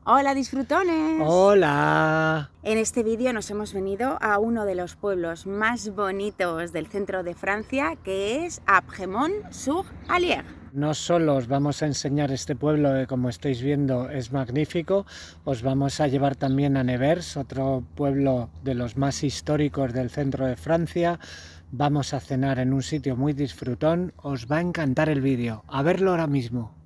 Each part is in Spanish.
Hola disfrutones. Hola. En este vídeo nos hemos venido a uno de los pueblos más bonitos del centro de Francia, que es Apremont-sur-Allier. No solo os vamos a enseñar este pueblo que, como estáis viendo, es magnífico, os vamos a llevar también a Nevers, otro pueblo de los más históricos del centro de Francia. Vamos a cenar en un sitio muy disfrutón, os va a encantar el vídeo. A verlo ahora mismo.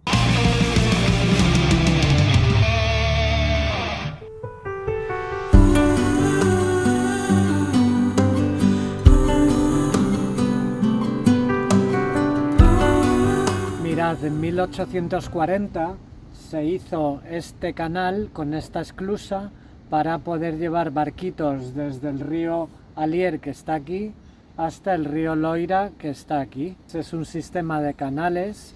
En 1840 se hizo este canal con esta esclusa para poder llevar barquitos desde el río Allier, que está aquí, hasta el río Loira, que está aquí. Es un sistema de canales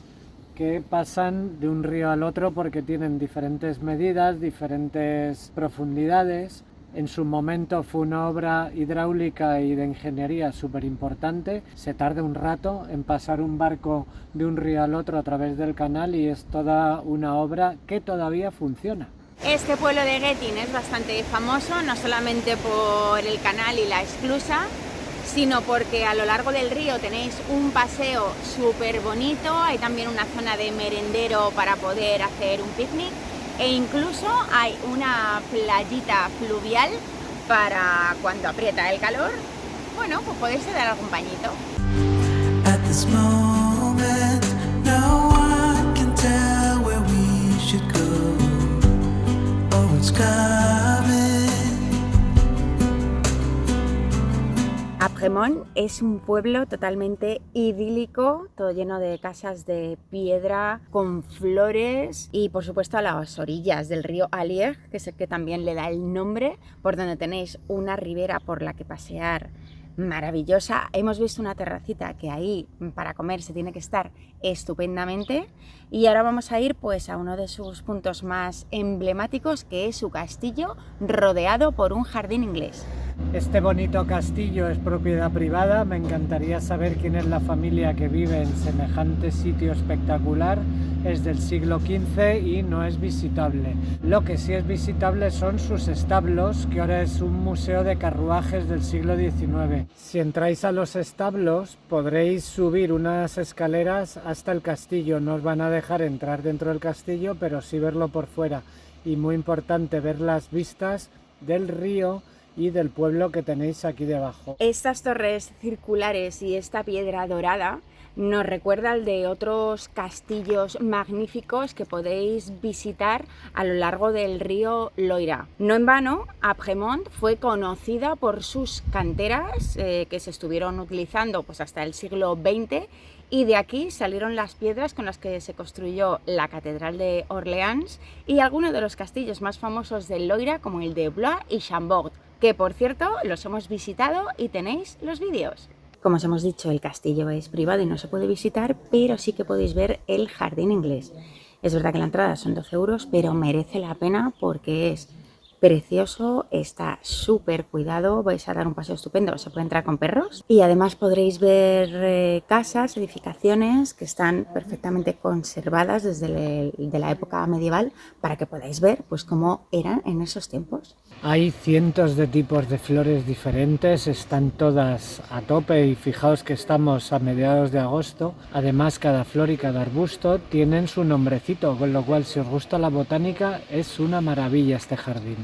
que pasan de un río al otro porque tienen diferentes medidas, diferentes profundidades. En su momento fue una obra hidráulica y de ingeniería súper importante. Se tarda un rato en pasar un barco de un río al otro a través del canal y es toda una obra que todavía funciona. Este pueblo de Gettin es bastante famoso, no solamente por el canal y la esclusa, sino porque a lo largo del río tenéis un paseo súper bonito, hay también una zona de merendero para poder hacer un picnic. E incluso hay una playita fluvial para cuando aprieta el calor, bueno, pues poderse dar algún bañito. Apremont es un pueblo totalmente idílico, todo lleno de casas de piedra, con flores y por supuesto a las orillas del río Allier, que es el que también le da el nombre, por donde tenéis una ribera por la que pasear maravillosa. Hemos visto una terracita que ahí para comer se tiene que estar estupendamente y ahora vamos a ir pues a uno de sus puntos más emblemáticos, que es su castillo rodeado por un jardín inglés. Este bonito castillo es propiedad privada, me encantaría saber quién es la familia que vive en semejante sitio espectacular. Es del siglo XV y no es visitable. Lo que sí es visitable son sus establos, que ahora es un museo de carruajes del siglo XIX. Si entráis a los establos podréis subir unas escaleras hasta el castillo. No os van a dejar entrar dentro del castillo, pero sí verlo por fuera. Y muy importante ver las vistas del río y del pueblo que tenéis aquí debajo. Estas torres circulares y esta piedra dorada nos recuerda al de otros castillos magníficos que podéis visitar a lo largo del río Loira. No en vano, Apremont fue conocida por sus canteras que se estuvieron utilizando pues hasta el siglo XX, y de aquí salieron las piedras con las que se construyó la Catedral de Orleans y algunos de los castillos más famosos del Loira, como el de Blois y Chambord, que por cierto los hemos visitado y tenéis los vídeos. Como os hemos dicho, el castillo es privado y no se puede visitar, pero sí que podéis ver el jardín inglés. Es verdad que la entrada son 12 euros, pero merece la pena porque es precioso, está súper cuidado, vais a dar un paseo estupendo, se puede entrar con perros y además podréis ver casas, edificaciones que están perfectamente conservadas desde la época medieval para que podáis ver pues cómo eran en esos tiempos. Hay cientos de tipos de flores diferentes, están todas a tope y fijaos que estamos a mediados de agosto. Además, cada flor y cada arbusto tienen su nombrecito, con lo cual si os gusta la botánica es una maravilla este jardín.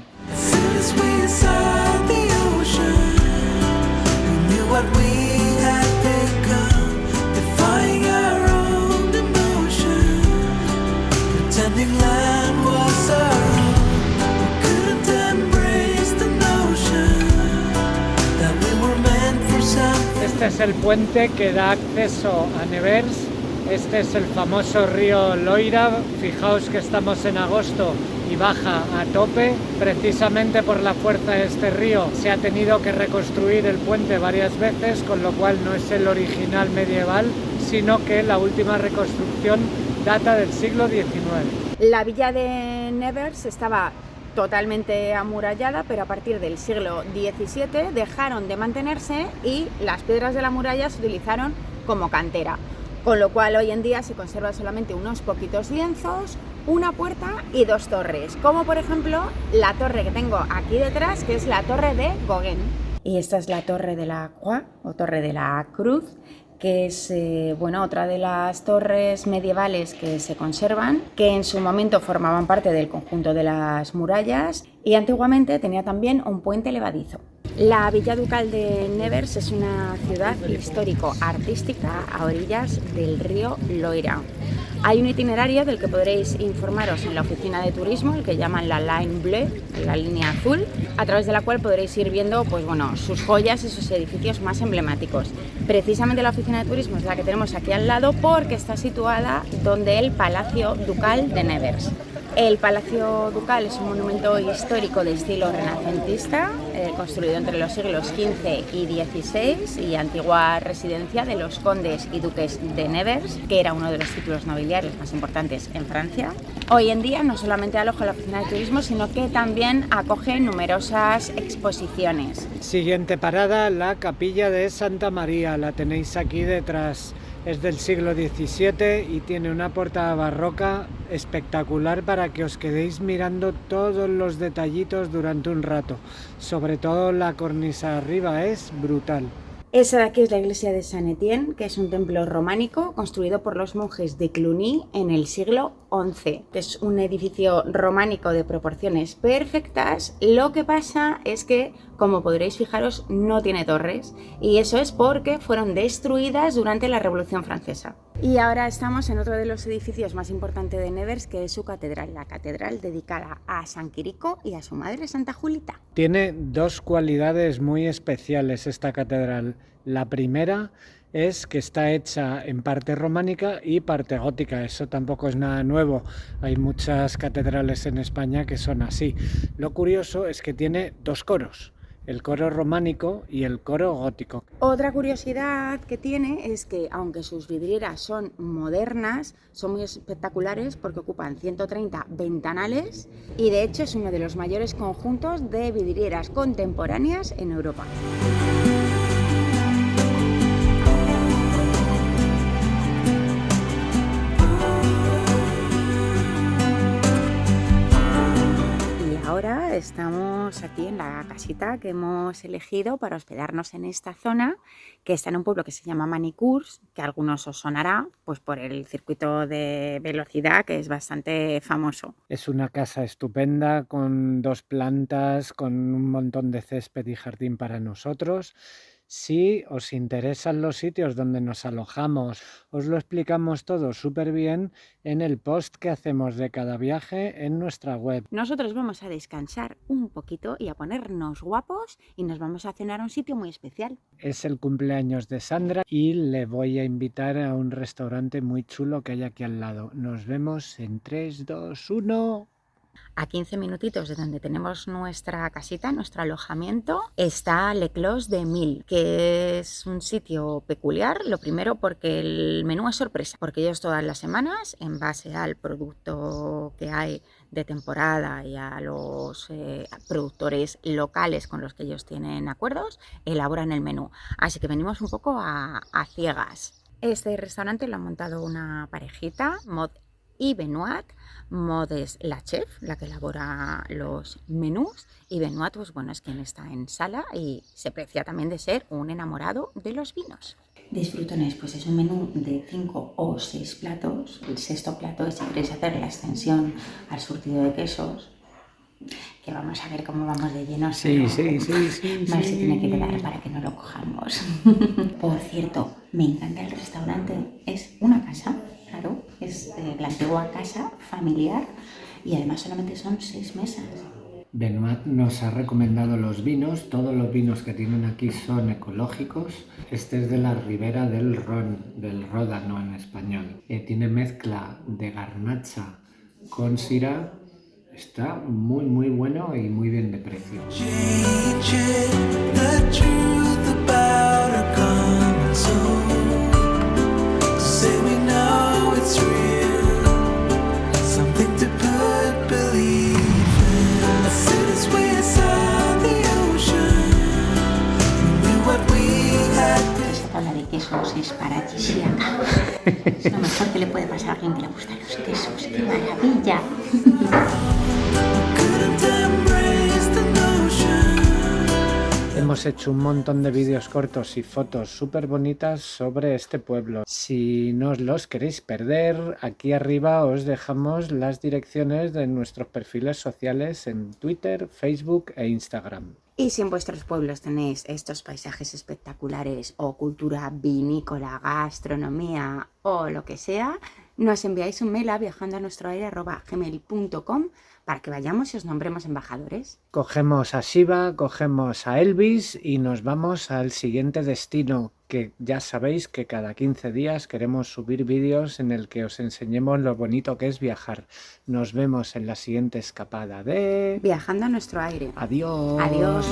Este es el puente que da acceso a Nevers. Este es el famoso río Loira. Fijaos que estamos en agosto y baja a tope. Precisamente por la fuerza de este río se ha tenido que reconstruir el puente varias veces, con lo cual no es el original medieval, sino que la última reconstrucción data del siglo XIX. La villa de Nevers estaba totalmente amurallada, pero a partir del siglo XVII dejaron de mantenerse y las piedras de la muralla se utilizaron como cantera. Con lo cual hoy en día se conservan solamente unos poquitos lienzos, una puerta y 2 torres, como por ejemplo la torre que tengo aquí detrás, que es la torre de Gauguin. Y esta es la torre de la Croix, o torre de la Cruz, que es otra de las torres medievales que se conservan, que en su momento formaban parte del conjunto de las murallas y antiguamente tenía también un puente levadizo. La Villa Ducal de Nevers es una ciudad histórico-artística a orillas del río Loira. Hay un itinerario del que podréis informaros en la oficina de turismo, el que llaman la Ligne Bleue, la línea azul, a través de la cual podréis ir viendo sus joyas y sus edificios más emblemáticos. Precisamente la oficina de turismo es la que tenemos aquí al lado porque está situada donde el Palacio Ducal de Nevers. El Palacio Ducal es un monumento histórico de estilo renacentista, construido entre los siglos XV y XVI y antigua residencia de los condes y duques de Nevers, que era uno de los títulos nobiliarios más importantes en Francia. Hoy en día no solamente aloja la oficina de turismo, sino que también acoge numerosas exposiciones. Siguiente parada, la Capilla de Santa María, la tenéis aquí detrás. Es del siglo XVII y tiene una portada barroca espectacular para que os quedéis mirando todos los detallitos durante un rato. Sobre todo la cornisa arriba es brutal. Esa de aquí es la iglesia de Saint-Étienne, que es un templo románico construido por los monjes de Cluny en el siglo XI. Es un edificio románico de proporciones perfectas. Lo que pasa es que, como podréis fijaros, no tiene torres y eso es porque fueron destruidas durante la Revolución Francesa. Y ahora estamos en otro de los edificios más importantes de Nevers, que es su catedral, la catedral dedicada a San Quirico y a su madre Santa Julita. Tiene 2 cualidades muy especiales esta catedral. La primera es que está hecha en parte románica y parte gótica. Eso tampoco es nada nuevo. Hay muchas catedrales en España que son así. Lo curioso es que tiene 2 coros. El coro románico y el coro gótico. Otra curiosidad que tiene es que, aunque sus vidrieras son modernas, son muy espectaculares porque ocupan 130 ventanales y de hecho es uno de los mayores conjuntos de vidrieras contemporáneas en Europa. Ahora estamos aquí en la casita que hemos elegido para hospedarnos en esta zona, que está en un pueblo que se llama Manicourt, que a algunos os sonará pues por el circuito de velocidad, que es bastante famoso. Es una casa estupenda con 2 plantas, con un montón de césped y jardín para nosotros. Si os interesan los sitios donde nos alojamos, os lo explicamos todo súper bien en el post que hacemos de cada viaje en nuestra web. Nosotros vamos a descansar un poquito y a ponernos guapos y nos vamos a cenar a un sitio muy especial. Es el cumpleaños de Sandra y le voy a invitar a un restaurante muy chulo que hay aquí al lado. Nos vemos en 3, 2, 1... A 15 minutitos de donde tenemos nuestra casita, nuestro alojamiento, está Le Clos de Mil, que es un sitio peculiar. Lo primero porque el menú es sorpresa, porque ellos todas las semanas, en base al producto que hay de temporada y a los productores locales con los que ellos tienen acuerdos, elaboran el menú. Así que venimos un poco a ciegas. Este restaurante lo ha montado una parejita, Maud y Benoit. Maud es la chef, la que elabora los menús, y Benoit pues, es quien está en sala y se precia también de ser un enamorado de los vinos. Disfrutones, pues es un menú de 5 o 6 platos. El 6º plato es si queréis hacer la extensión al surtido de quesos, que vamos a ver cómo vamos de llenos. Sí. Mal se tiene que quedar para que no lo cojamos. Por cierto, me encanta el restaurante, es una casa. Claro, es la antigua casa familiar y además solamente son 6 mesas. Benoit nos ha recomendado los vinos. Todos los vinos que tienen aquí son ecológicos. Este es de la Ribera del Ron, del Ródano en español. Tiene mezcla de garnacha con syrah. Está muy muy bueno y muy bien de precio. Esta tabla de quesos es paradisíaca. Es lo mejor que le puede pasar a alguien que le gustan los quesos. ¡Qué maravilla! Hemos hecho un montón de vídeos cortos y fotos súper bonitas sobre este pueblo. Si no os los queréis perder, aquí arriba os dejamos las direcciones de nuestros perfiles sociales en Twitter, Facebook e Instagram. Y si en vuestros pueblos tenéis estos paisajes espectaculares o cultura vinícola, gastronomía o lo que sea, nos enviáis un mail a viajandoanuestroaire@gmail.com para que vayamos y os nombremos embajadores. Cogemos a Shiva, cogemos a Elvis y nos vamos al siguiente destino, que ya sabéis que cada 15 días queremos subir vídeos en el que os enseñemos lo bonito que es viajar. Nos vemos en la siguiente escapada de... Viajando a nuestro aire. Adiós. Adiós.